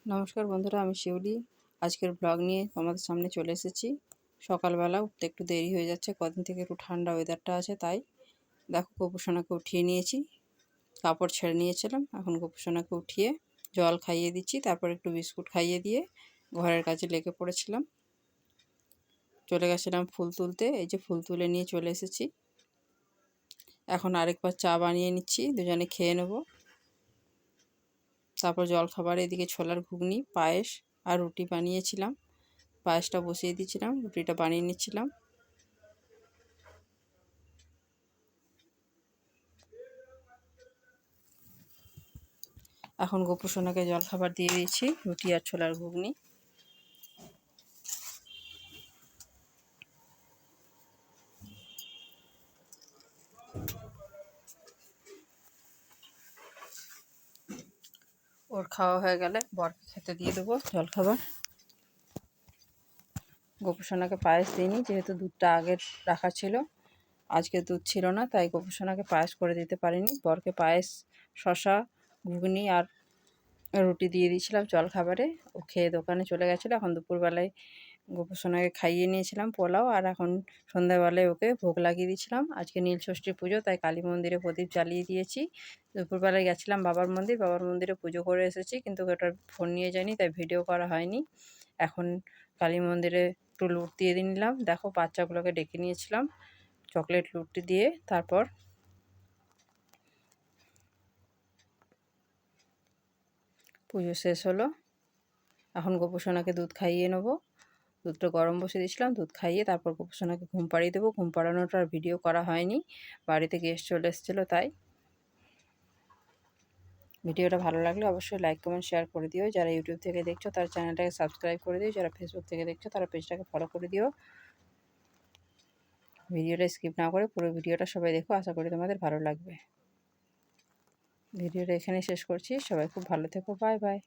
নমস্কার বন্ধুরা, আমি শিউলি। আজকের ব্লগ নিয়ে তোমাদের সামনে চলে এসেছি। সকালবেলা উঠতে একটু দেরি হয়ে যাচ্ছে, কদিন থেকে একটু ঠান্ডা ওয়েদারটা আছে, তাই দেখো গোপুসোনাকে উঠিয়ে নিয়েছি। কাপড় ছেড়ে নিয়েছিলাম, এখন গোপুসোনাকে উঠিয়ে জল খাইয়ে দিচ্ছি, তারপর একটু বিস্কুট খাইয়ে দিয়ে ঘরের কাজে লেগে পড়েছিলাম। চলে গেছিলাম ফুল তুলতে, এই যে ফুল তুলে নিয়ে চলে এসেছি। এখন আরেকবার চা বানিয়ে নিচ্ছি, দুজনে খেয়ে নেবো। তারপর জল খাবার এদিকে ছোলার ঘুগনি, পায়েস আর রুটি বানিয়েছিলাম। পায়েসটা বসিয়ে দিয়েছিলাম, রুটিটা বানিয়ে নিচ্ছিলাম। এখন গোপুসোনাকে জল খাবার দিয়ে দিয়েছি, রুটি আর ছোলার ঘুগনি। ওর খাওয়া হয়ে গেলে বরকে খেতে দিয়ে দেবো জল খাবার। গোপুসোনাকে পায়েস দিইনি, যেহেতু দুধটা আগের রাখা ছিল, আজকে দুধ ছিল না, তাই গোপুসোনাকে পায়েস করে দিতে পারিনি। বরকে পায়েস, শশা, ঘুগনি আর রুটি দিয়ে দিয়েছিলাম জল খাবারে। ও খেয়ে দোকানে চলে গেছিলো। এখন দুপুরবেলায় গোপুসোনাকে খাইয়ে নিয়েছিলাম পোলাও, আর এখন সন্ধ্যাবেলায় ওকে ভোগ লাগিয়ে দিয়েছিলাম। আজকে নীলষষ্ঠী পুজো, তাই কালী মন্দিরে প্রদীপ জ্বালিয়ে দিয়েছি। দুপুরবেলায় গেছিলাম বাবার মন্দিরে পুজো করে এসেছি, কিন্তু ওটার ফোন নিয়ে যাইনি, তাই ভিডিও করা হয়নি। এখন কালী মন্দিরে একটু লুট দিয়ে নিলাম। দেখো বাচ্চাগুলোকে ডেকে নিয়েছিলাম চকলেট লুটটি দিয়ে। তারপর পুজো শেষ হলো। এখন গোপুসোনাকে দুধ খাইয়ে নেবো। দুধটা গরম বসে দিয়েছিলাম, দুধ খাইয়ে তারপর গোপুসোনাকে ঘুম পাড়িয়ে দেবো। ঘুম পাড়ানোটা আর ভিডিও করা হয়নি, বাড়িতে গেস্ট চলে এসেছিলো, তাই। ভিডিওটা ভালো লাগলে অবশ্যই লাইক কমেন্ট শেয়ার করে দিও। যারা ইউটিউব থেকে দেখছো তারা চ্যানেলটাকে সাবস্ক্রাইব করে দিও, যারা ফেসবুক থেকে দেখছো তারা পেজটাকে ফলো করে দিও। ভিডিওটা স্কিপ না করে পুরো ভিডিওটা সবাই দেখো, আশা করি তোমাদের ভালো লাগবে। ভিডিওটা এখানে শেষ করছি, সবাই খুব ভালো থেকো, বাই বাই।